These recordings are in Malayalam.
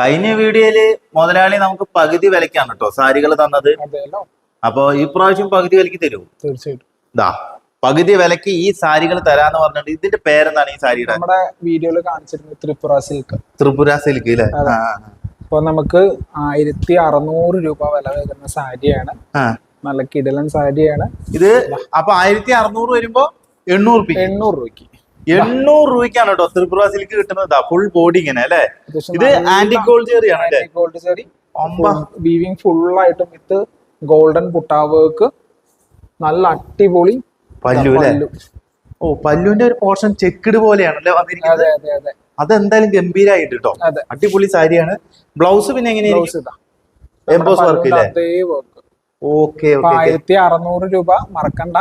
കഴിഞ്ഞ വീഡിയോയില് മുതലാളി നമുക്ക് പകുതി വിലക്കാണ് കേട്ടോ സാരികൾ തന്നത്. അപ്പൊ ഈ പ്രാവശ്യം പകുതി വിലക്ക് തരൂ? തീർച്ചയായിട്ടും. ഇതാ പകുതി വിലക്ക് ഈ സാരികൾ തരാന്ന് പറഞ്ഞിട്ട്. ഇതിന്റെ പേരെന്താണ് ഈ സാരിയുടെ? നമ്മുടെ വീഡിയോയിൽ കാണിച്ചിരുന്നത് ത്രിപുര സിൽക്ക്. ത്രിപുര സിൽക്ക് അല്ലേ? അപ്പൊ നമുക്ക് 1600 രൂപ വില വരുന്ന സാരിയാണ്. നല്ല കിടലൻ സാരിയാണ് ഇത്. അപ്പൊ 1600 വരുമ്പോ 800 രൂപയ്ക്ക് 800 രൂപയ്ക്കാണ് കേട്ടോ ത്രിപുര സിൽക്ക് കിട്ടുന്നത്. ഫുൾ ബോഡി ഇങ്ങനെ അല്ലേ? ഇത് ആന്റി ഗോൾഡ് ജെറി ആണ്. ഗോൾഡ് ജെറി വീവിങ് ഫുൾ ആയിട്ടും വിത്ത് ഗോൾഡൻ പുട്ടാ വർക്ക്. നല്ല അടിപൊളി പല്ലു അല്ലേ? ഓ, പല്ലുവിന്റെ ഒരു പോർഷൻ ചെക്കിഡ് പോലെയാണല്ലേ വന്നിരിക്കുന്നത്. അതെന്തായാലും ഗംഭീരായിട്ട് കേട്ടോ. അടിപൊളി സാരിയാണ്. ബ്ലൗസ് പിന്നെ എങ്ങനെയാ? എംബോസ് വർക്ക് ഇല്ലേ? ഓക്കെ. 1600 രൂപ മറക്കണ്ട.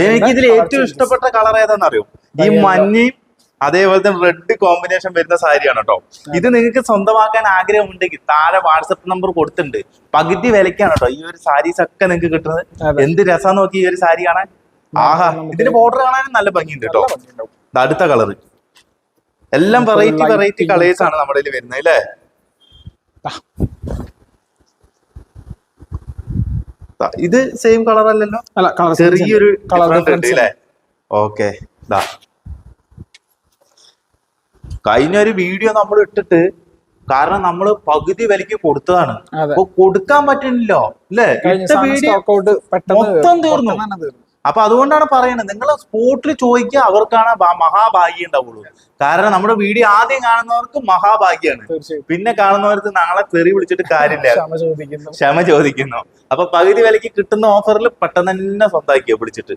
എനിക്ക് ഇതിൽ ഏറ്റവും ഇഷ്ടപ്പെട്ട കളർ ഏതാന്ന് അറിയോ? ഈ മഞ്ഞയും അതേപോലെ തന്നെ റെഡ് കോമ്പിനേഷൻ വരുന്ന സാരിയാണ് കേട്ടോ. ഇത് നിങ്ങൾക്ക് സ്വന്തമാക്കാൻ ആഗ്രഹം ഉണ്ടെങ്കിൽ താഴെ വാട്സപ്പ് നമ്പർ കൊടുത്തിട്ടുണ്ട്. പകുതി വിലക്കാണ് കേട്ടോ ഈ ഒരു സാരീസ് ഒക്കെ നിങ്ങൾക്ക് കിട്ടുന്നത്. എന്ത് രസം നോക്കി ഈ ഒരു സാരി കാണാൻ. ആഹാ, ഇതിന്റെ ബോർഡർ കാണാനും നല്ല ഭംഗിയുണ്ട് കേട്ടോ. അടുത്ത കളറ് എല്ലാം വെറൈറ്റി കളേഴ്സ് ആണ് നമ്മുടെ കയ്യിൽ വരുന്നത് അല്ലേ? ഇത് സെയിം കളർ അല്ലല്ലോ, ചെറിയൊരു അല്ലേ? ഓക്കെ. കഴിഞ്ഞ ഒരു വീഡിയോ നമ്മൾ ഇട്ടിട്ട്, കാരണം നമ്മള് പകുതി വിലക്ക് കൊടുത്തതാണ്. അപ്പൊ കൊടുക്കാൻ പറ്റുന്നില്ലോ അല്ലേ? ഇട്ട വീഡിയോ മൊത്തം തീർന്നു. അപ്പൊ അതുകൊണ്ടാണ് പറയുന്നത്, നിങ്ങൾ സ്പോട്ടിൽ ചോദിക്കുക, അവർക്കാണ് മഹാഭാഗ്യം ഉണ്ടാവുള്ളൂ. കാരണം നമ്മുടെ വീഡിയോ ആദ്യം കാണുന്നവർക്ക് മഹാഭാഗ്യാണ്, പിന്നെ കാണുന്നവർക്ക് നാളെ തെറി വിളിച്ചിട്ട് കാര്യമില്ല, ക്ഷമ ചോദിക്കുന്നു. അപ്പൊ പകുതി വിലക്ക് കിട്ടുന്ന ഓഫറിൽ പെട്ടെന്ന് തന്നെ സ്വന്തമാക്കിയോ പിടിച്ചിട്ട്.